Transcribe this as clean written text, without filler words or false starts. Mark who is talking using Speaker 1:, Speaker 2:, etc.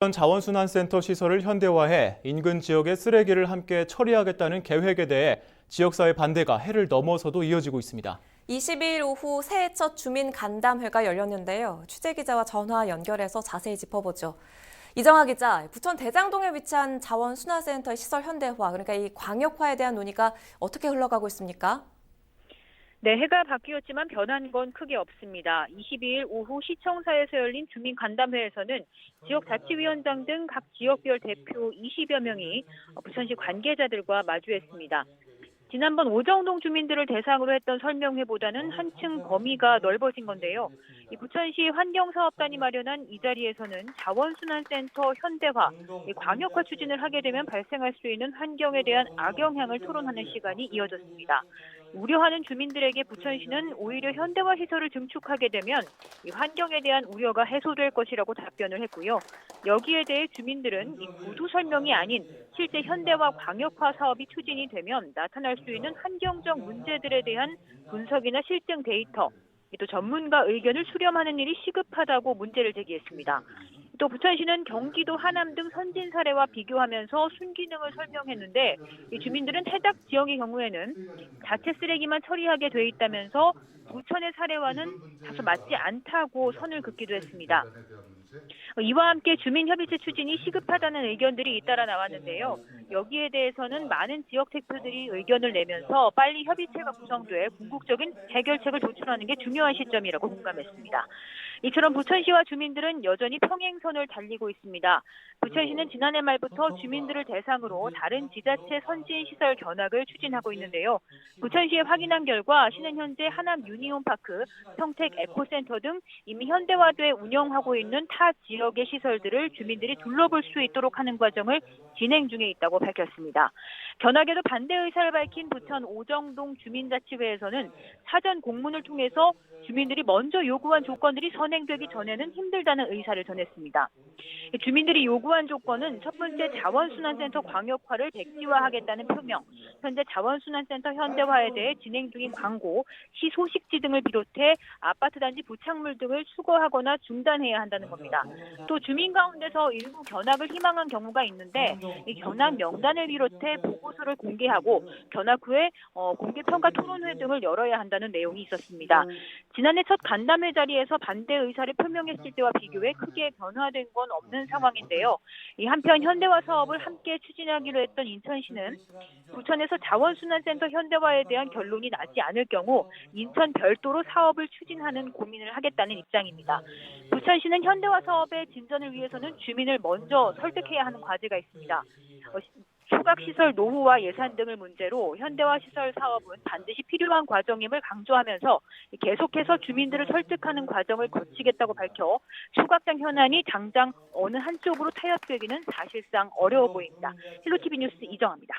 Speaker 1: 자원순환센터 시설을 현대화해 인근 지역의 쓰레기를 함께 처리하겠다는 계획에 대해 지역사회 반대가 해를 넘어서도 이어지고 있습니다.
Speaker 2: 22일 오후 새해 첫 주민 간담회가 열렸는데요. 취재기자와 전화 연결해서 자세히 짚어보죠. 이정아 기자, 부천 대장동에 위치한 자원순환센터 시설 현대화, 그러니까 이 광역화에 대한 논의가 어떻게 흘러가고 있습니까?
Speaker 3: 네, 해가 바뀌었지만 변한 건 크게 없습니다. 22일 오후 시청사에서 열린 주민 간담회에서는 지역자치위원장 등 각 지역별 대표 20여 명이 부천시 관계자들과 마주했습니다. 지난번 오정동 주민들을 대상으로 했던 설명회보다는 한층 범위가 넓어진 건데요. 이 부천시 환경사업단이 마련한 이 자리에서는 자원순환센터 현대화, 광역화 추진을 하게 되면 발생할 수 있는 환경에 대한 악영향을 토론하는 시간이 이어졌습니다. 우려하는 주민들에게 부천시는 오히려 현대화 시설을 증축하게 되면 이 환경에 대한 우려가 해소될 것이라고 답변을 했고요. 여기에 대해 주민들은 이 구두 설명이 아닌 실제 현대화 광역화 사업이 추진이 되면 나타날 수 있는 환경적 문제들에 대한 분석이나 실증 데이터, 또 전문가 의견을 수렴하는 일이 시급하다고 문제를 제기했습니다. 또 부천시는 경기도 하남 등 선진 사례와 비교하면서 순기능을 설명했는데 이 주민들은 해당 지역의 경우에는 자체 쓰레기만 처리하게 돼 있다면서 부천의 사례와는 다소 맞지 않다고 선을 긋기도 했습니다. 이와 함께 주민협의체 추진이 시급하다는 의견들이 잇따라 나왔는데요. 여기에 대해서는 많은 지역 대표들이 의견을 내면서 빨리 협의체가 구성돼 궁극적인 해결책을 도출하는 게 중요한 시점이라고 공감했습니다. 이처럼 부천시와 주민들은 여전히 평행선을 달리고 있습니다. 부천시는 지난해 말부터 주민들을 대상으로 다른 지자체 선진시설 견학을 추진하고 있는데요. 부천시에 확인한 결과 시는 현재 하남 유니온파크, 평택 에코센터 등 이미 현대화돼 운영하고 있는 타 지역의 시설들을 주민들이 둘러볼 수 있도록 하는 과정을 진행 중에 있다고 밝혔습니다. 견학에도 반대 의사를 밝힌 부천 오정동 주민자치회에서는 사전 공문을 통해서 주민들이 먼저 요구한 조건들이 선행되기 전에는 힘들다는 의사를 전했습니다. 주민들이 요구한 조건은 첫 번째 자원순환센터 광역화를 백지화하겠다는 표명, 현재 자원순환센터 현대화에 대해 진행 중인 광고, 시 소식지 등을 비롯해 아파트 단지 부착물 등을 수거하거나 중단해야 한다는 겁니다. 또 주민 가운데서 일부 견학을 희망한 경우가 있는데 이 견학 명단을 비롯해 보고서를 공개하고 견학 후에 공개평가 토론회 등을 열어야 한다는 내용이 있었습니다. 지난해 첫 간담회 자리에서 반대 의사를 표명했을 때와 비교해 크게 변화된 건 없는 상황인데요. 이 한편 현대화 사업을 함께 추진하기로 했던 인천시는 부천에서 자원순환센터 현대화에 대한 결론이 나지 않을 경우 인천 별도로 사업을 추진하는 고민을 하겠다는 입장입니다. 부천시는 현대화 사업의 진전을 위해서는 주민을 먼저 설득해야 하는 과제가 있습니다. 초각시설 노후와 예산 등을 문제로 현대화 시설 사업은 반드시 필요한 과정임을 강조하면서 계속해서 주민들을 설득하는 과정을 거치겠다고 밝혀 초각장 현안이 당장 어느 한쪽으로 타협되기는 사실상 어려워 보입니다. 헬로티비 뉴스 이정아입니다.